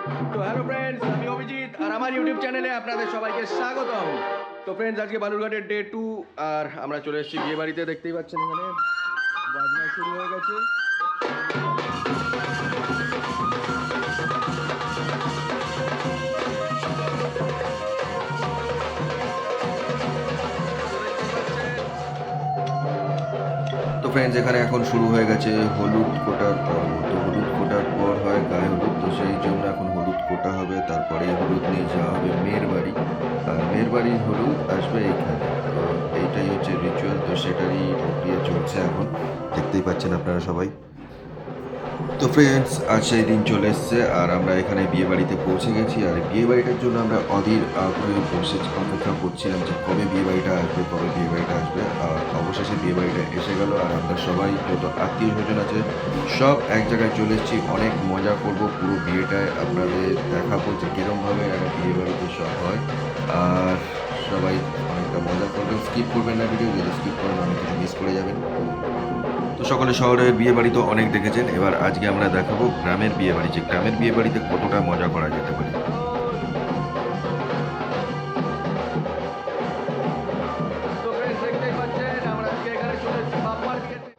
তো hello friends, আমি অভিজিৎ আর আমার ইউটিউব চ্যানেলে আপনাদের সবাইকে স্বাগতম। তো ফ্রেন্ডস, আজকে বালুরঘাটের ডে 2 আর আমরা চলে এসেছি বিয়ে বাড়িতে। দেখতেই পাচ্ছেন এখানে বাজনা শুরু হয়ে গেছে। তো ফ্রেন্ডস, এখানে এখন শুরু হয়ে গেছে হলুদ কোটার পর্ব। তো হলুদ কোটার পর হয় গায়ে হলুদ, তো সেই জন্য এখন হলুদ কোটা হবে, তারপরে হলুদ নিয়ে যাওয়া হবে মেয়ের বাড়ি, আর মেয়ের বাড়ির হলুদ আসবে এইখানে। তো এইটাই হচ্ছে রিচুয়াল, তো সেটারই প্রক্রিয়া চলছে এখন, দেখতেই পাচ্ছেন আপনারা সবাই। তো ফ্রেন্ডস, আজ সেই দিন চলে এসছে আর আমরা এখানে বিয়ে বাড়িতে পৌঁছে গেছি। আর বিয়ে বাড়িটার জন্য আমরা অধীর আগ্রহে বসে অপেক্ষা করছিলাম যে কবে বিয়ে বাড়িটা আসবে, কবে বিয়ে বাড়িটা আসবে। আর অবশেষে বিয়ে বাড়িটা এসে গেল আর আমরা সবাই যত আত্মীয় স্বজন আছে সব এক জায়গায় চলে এসেছি। অনেক মজা করব, পুরো বিয়েটায় আপনাদের দেখাবো যে কীরমভাবে একটা বিয়ে বাড়িতে সব হয়। আর সবাই অনেকটা মজা করবেন, স্কিপ করবেন না ভিডিও, যদি স্কিপ করেন অনেক কিছু মিস করে যাবেন। তো সকলে শহরের বিয়ে বাড়ি তো অনেক দেখেছেন, এবার আজকে আমরা দেখাবো গ্রামের বিয়ে বাড়ি, যে গ্রামের বিয়ে বাড়িতে কতটা মজা করা যেতে পারে। তো friends, দেখতেই পাচ্ছেন আমরা আজকে এখানে চলে এসেছি বাপ্পার বিয়েতে।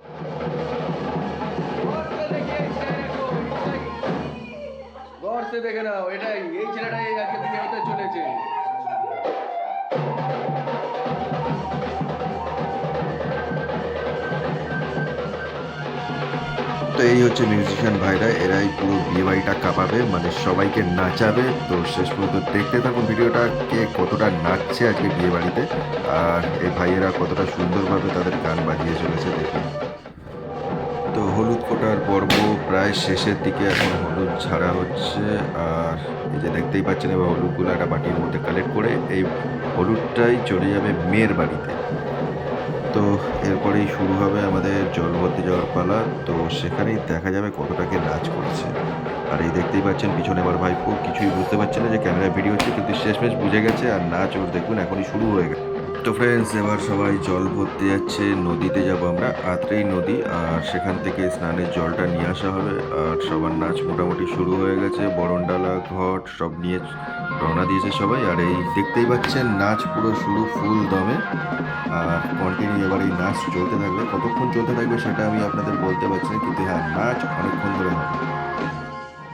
গড় সে দেখে নাও, এটাই এই ছেলেটাই আজকে বিয়ে হতে চলেছে। তো এই হচ্ছে মিউজিশিয়ান ভাইরা, এরাই পুরো বিয়ে বাড়িটা কাঁপাবে, মানে সবাইকে নাচাবে। তো শেষ পর্যন্ত দেখতে থাকুন ভিডিওটা, কে কতটা নাচছে আজকে বিয়ে বাড়িতে, আর এই ভাইয়েরা কতটা সুন্দরভাবে তাদের গান বাজিয়ে চলেছে দেখুন। তো হলুদ ফোটার পর্ব প্রায় শেষের দিকে, এখন হলুদ ছাড়া হচ্ছে। আর এই যে দেখতেই পাচ্ছেন, এবার হলুদগুলো একটা বাটির মধ্যে কালেক্ট করে এই হলুদটাই চলে যাবে মেয়ের বাড়িতে। তো এরপরেই শুরু হবে আমাদের জল ভর্তি যাওয়ার পালা। তো সেখানেই দেখা যাবে কতটাকে নাচ করছে। আর এই দেখতেই পাচ্ছেন পিছনে আমার ভাইপো কিছুই বুঝতে পারছে না যে ক্যামেরা ভিডিও হচ্ছে, কিন্তু শেষমেশ বুঝে গেছে আর নাচ ওর দেখুন এখনই শুরু হয়ে গেছে। তো ফ্রেন্ডস, এবার সবাই জল ভরতে যাচ্ছে, নদীতে যাব আমরা, আত্রেই নদী, আর সেখান থেকে স্নানের জলটা নিয়ে আসা হবে। আর সবার নাচ মোটামুটি শুরু হয়ে গেছে, বরণডালা ঘট সব নিয়ে রওনা দিয়েছে সবাই। আর এই দেখতেই পাচ্ছেন নাচ পুরো শুরু ফুল দমে, আর কন্টিনিউ এবার এই নাচ চলতে থাকবে। কতক্ষণ চলতে থাকবে সেটা আমি আপনাদের বলতে পারছি না, কিন্তু হ্যাঁ নাচ অনেকক্ষণ ধরে হবে।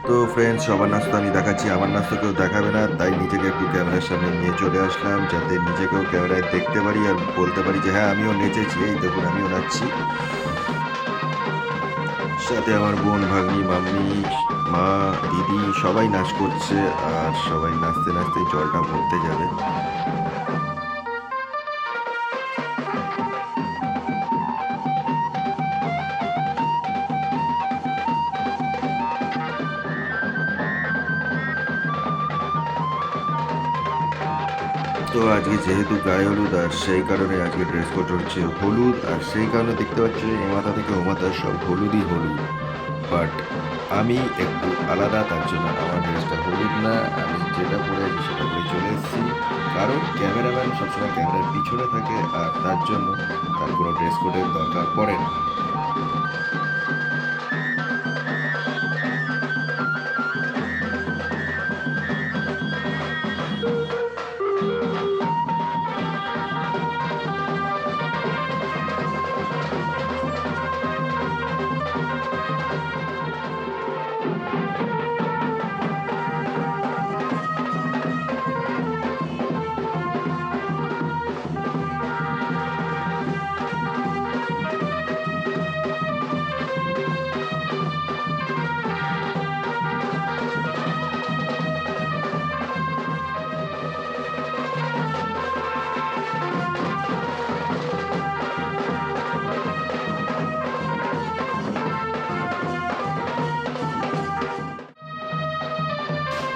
তো ফ্রেন্ডস, সবার নাচ তো আমি দেখাচ্ছি, আমার নাচ তো কেউ দেখাবে না, তাই নিজেকে একটু ক্যামেরার সামনে নিয়ে চলে আসলাম, যাতে নিজেকেও ক্যামেরায় দেখতে পারি আর বলতে পারি যে হ্যাঁ আমিও নেচেছি, এই দেখুন আমিও নাচছি। সাথে আমার বোন, ভাগ্নি, মাম্মি, মা, দিদি সবাই নাচ করছে, আর সবাই নাচতে নাচতে জলটা ভরতে যাবে। তো আজকে যেহেতু গায়ে হলুদ, আর সেই কারণে আজকে ড্রেস কোড হচ্ছে হলুদ, আর সেই কারণে দেখতে পাচ্ছি এ মাথা থেকে ও মাথা সব হলুদই হলুদ। বাট আমি একটু আলাদা, তার জন্য আমার ড্রেসটা হলুদ না, আমি যেটা পরে আছি সেটা পরে চলে এসেছি। কারণ ক্যামেরাম্যান সবসময় ক্যামেরার পিছনে থাকে, আর তার জন্য তার কোনো ড্রেস কোডের দরকার পড়ে না।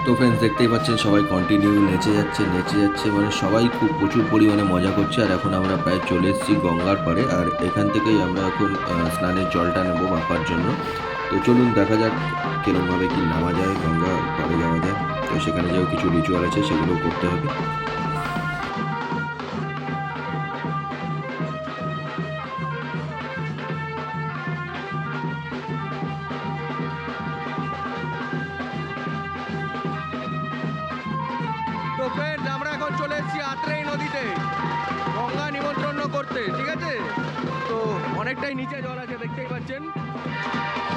তো ফ্রেন্ডস, দেখতেই পাচ্ছেন সবাই কন্টিনিউ নেচে যাচ্ছে নেচে যাচ্ছে, মানে সবাই খুব প্রচুর পরিমাণে মজা করছে। আর এখন আমরা প্রায় চলে এসেছি গঙ্গার পাড়ে, আর এখান থেকেই আমরা এখন স্নানের জলটা নেবো বাপ্পার জন্য। তো চলুন দেখা যাক কীরমভাবে কি নামা যায়, গঙ্গার পাড়ে যাওয়া যায়। তো সেখানে যেও কিছু রিচুয়াল আছে সেগুলো করতে হবে। করতে, ঠিক আছে? তো অনেকটাই নিচে জল আছে, দেখতেই পাচ্ছেন।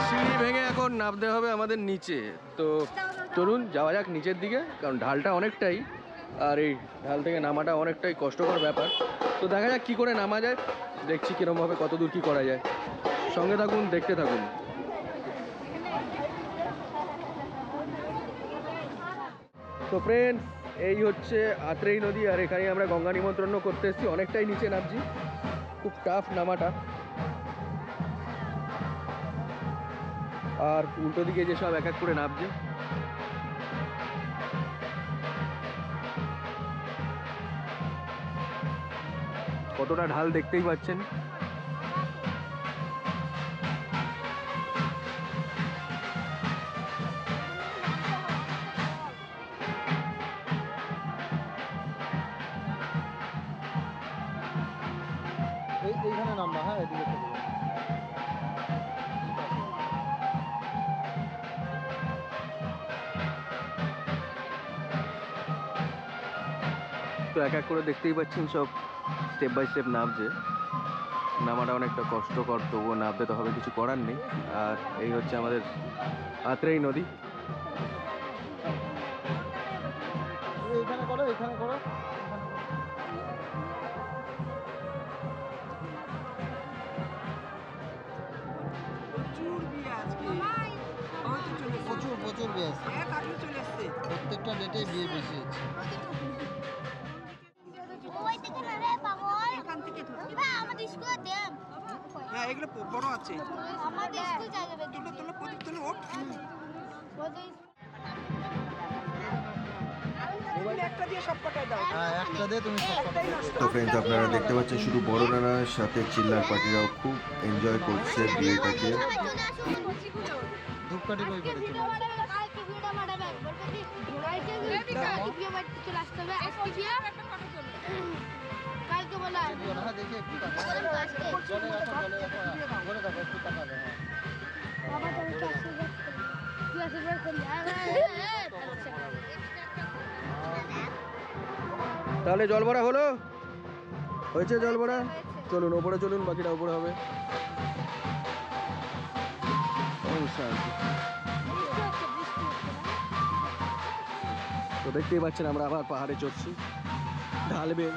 সিঁড়ি ভেঙে এখন নামতে হবে আমাদের নিচে। তো চলুন যাওয়া যাক নিচের দিকে, কারণ ঢালটা অনেকটাই, আর এই ঢাল থেকে নামাটা অনেকটাই কষ্টকর ব্যাপার। তো দেখা যাক কী করে নামা যায়, দেখছি কীরকমভাবে কত দূর কী করা যায়। সঙ্গে থাকুন, দেখতে থাকুন। তো ফ্রেন্ডস, এই হচ্ছে আত্রেই নদী, আর এখানে আমরা গঙ্গা নিমন্ত্রণ করতে এসেছি। অনেকটাই নিচে নামছি, খুব টাফ নামাটা। আর উল্টো দিকে যেসব এক এক করে নামছে। কতটা ঢাল দেখতেই পাচ্ছেন। এইখানে নামবা, হ্যাঁ এদিকে চলে যাবে। তো এক এক করে দেখতেই পাচ্ছেন সব স্টেপ বাই স্টেপ নামছে। নামাটা অনেকটা কষ্টকর, তবুও নামতে তো হবে, কিছু করার নেই। আর এই হচ্ছে আমাদের আত্রেই নদী। এইখানে করো, এখানে করো, প্রচুর প্রচুর বিয়ে আছে। প্রত্যেকটা ডেটে বিয়ে বেশি হচ্ছে। হ্যাঁ, এগুলো বড় আছে। আমাদের স্কুল যাবে তুলো তুলো প্রদীপ তুলো ওঠ। একটা দিয়ে সব কটায় দাও। হ্যাঁ, একটা দিয়ে তুমি সব কটা তো ফ্রেন্ডস, আপনারা দেখতে পাচ্ছেন শুধু বড় নানার সাথে চিল্লার পার্টিরাও খুব এনজয় করছে বিয়েটাকে। ধূপকাঠি বই করে চলে কালকে বলা হ্যাঁ, দেখি একটু টাকা জলে রাখো, জলে রাখো, হ্যাঁ, ধরে রাখো, একটু টাকা দেয়। বাবা তোমাকে আশীর্বাদ করলি। তাহলে জল ভরা হলো, হয়েছে জল ভরা। চলুন ওপরে চলুন, বাকিটা ওপরে হবে। তো দেখতেই পাচ্ছেন আমরা আবার পাহাড়ে চড়ছি, ঢাল বেয়ে।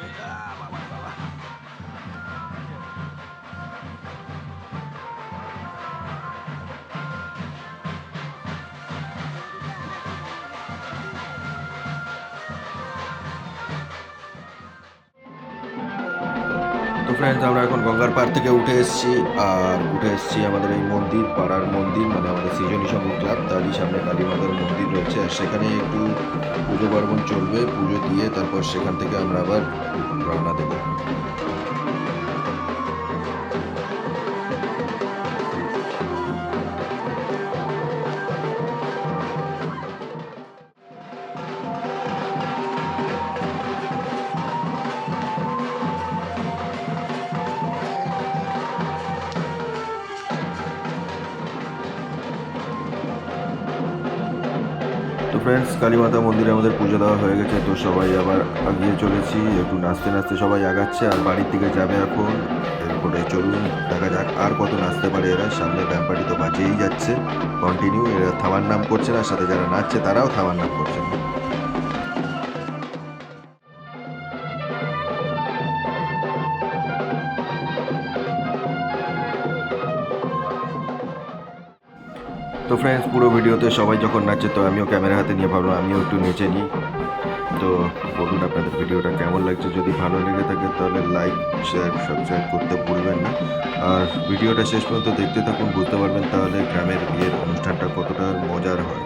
তো ফ্রেন্ডস, আমরা এখন গঙ্গার পাড় থেকে উঠে এসেছি, আর উঠে এসেছি আমাদের এই মন্দির, পাড়ার মন্দির, মানে আমাদের সৃজনী সংঘ ক্লাব, তারই সামনে কালী মাতার মন্দির রয়েছে। আর সেখানে একটু পুজো পার্বণ চলবে, পুজো দিয়ে তারপর সেখান থেকে আমরা আবার রওনা দেবো। তো ফ্রেন্ডস, কালীমাতা মন্দিরে আমাদের পুজো দেওয়া হয়ে গেছে। তো সবাই আবার আগিয়ে চলেছি, একটু নাচতে নাচতে সবাই আগাচ্ছে আর বাড়ির দিকে যাবে এখন। এরপরে চলুন দেখা যাক আর কত নাচতে পারে এরা। সামনে ব্যাপারটি তো বাঁচেই যাচ্ছে কন্টিনিউ, এরা থামার নাম করছে না, সাথে যারা নাচছে তারাও থামার নাম করছে না। তো ফ্রেন্ডস, পুরো ভিডিওতে সবাই যখন নাচছে তো আমিও ক্যামেরা হাতে নিয়ে ভাবলাম আমিও একটু নেচে নিই। তো বলুন আপনাদের ভিডিওটা কেমন লাগছে, যদি ভালো লেগে থাকে তাহলে লাইক, শেয়ার, সাবস্ক্রাইব করতে ভুলবেন না। আর ভিডিওটা শেষ পর্যন্ত দেখতে থাকুন, বুঝতে পারবেন তাহলে গ্রামের বিয়ের অনুষ্ঠানটা কতটা মজার হয়।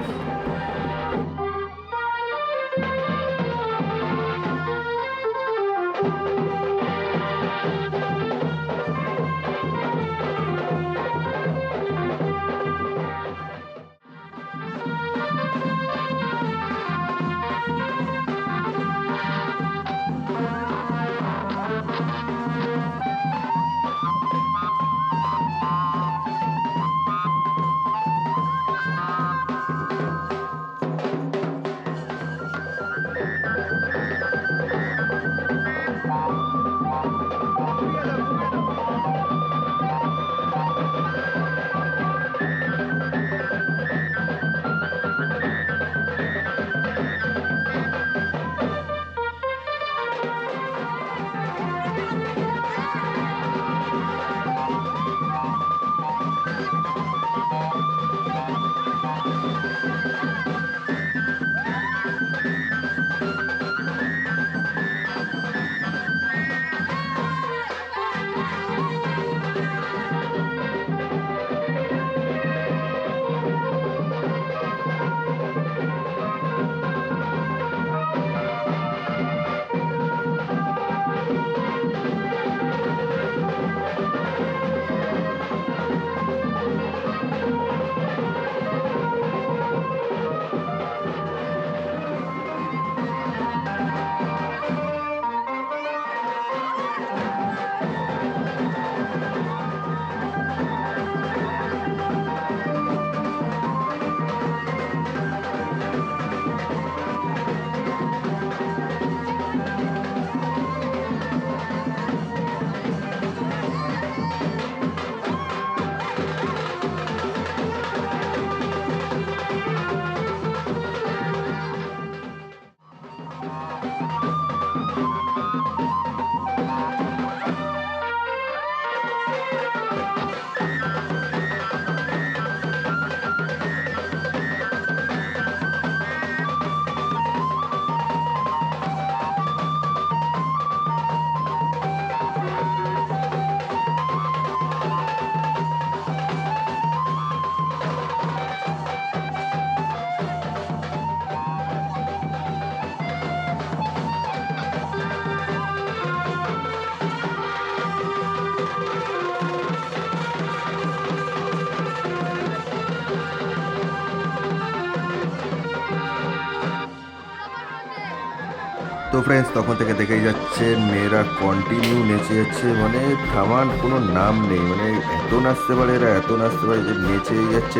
তো ফ্রেন্ডস তখন থেকে দেখেই যাচ্ছে মেয়েরা কন্টিনিউ নেচে যাচ্ছে, মানে থামার কোনো নাম নেই, মানে এত নাচতে পারে এরা, এত নাচতে পারে যে নেচেই যাচ্ছে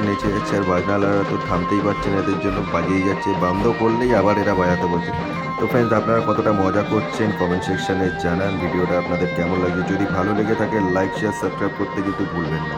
আর বাজনাওয়ালারা তো থামতেই পারছে না, এদের জন্য বাজিয়ে যাচ্ছে, বন্ধ করলেই আবার এরা বাজাতে বলছে। তো ফ্রেন্ডস আপনারা কতটা মজা করছেন কমেন্ট সেকশানে জানান, ভিডিওটা আপনাদের কেমন লাগছে, যদি ভালো লেগে থাকে লাইক শেয়ার সাবস্ক্রাইব করতে কিন্তু ভুলবেন না।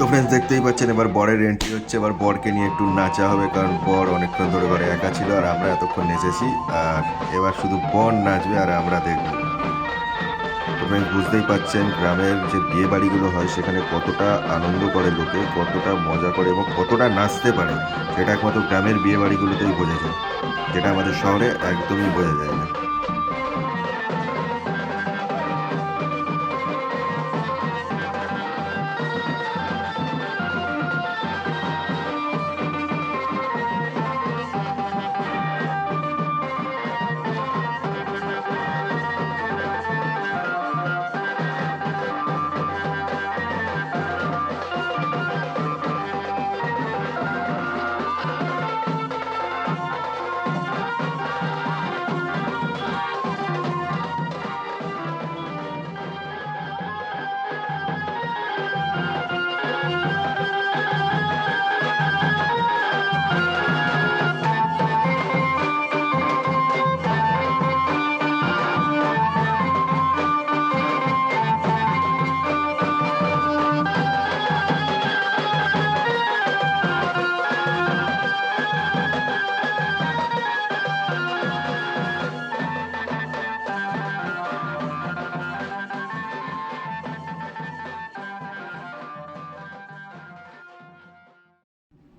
তো ফ্রেন্ডস দেখতেই পাচ্ছেন এবার বরের এন্ট্রি হচ্ছে, এবার বরকে নিয়ে একটু নাচা হবে, কারণ বর অনেকক্ষণ ধরে ঘরে একা ছিল আর আমরা এতক্ষণ নেচেছি, আর এবার শুধু বর নাচবে আর আমরা দেখব। তো ফ্রেন্ডস বুঝতেই পাচ্ছেন গ্রামের যে বিয়ে বাড়িগুলো হয় সেখানে কতটা আনন্দ করে লোকে, কতটা মজা করে এবং কতটা নাচতে পারে, সেটা একমাত্র গ্রামের বিয়ে বাড়িগুলোতেই বোঝা যায়, যেটা আমাদের শহরে একদমই বোঝা যায় না।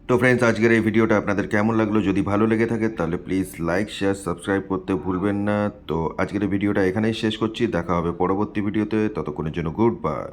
তো ফ্রেন্ডস আজকের এই ভিডিওটা আপনাদের কেমন লাগলো, যদি ভালো লেগে থাকে তাহলে প্লিজ লাইক শেয়ার সাবস্ক্রাইব করতে ভুলবেন না। তো আজকের এই ভিডিওটা এখানেই শেষ করছি, দেখা হবে পরবর্তী ভিডিওতে, ততক্ষণের জন্য গুড বাই।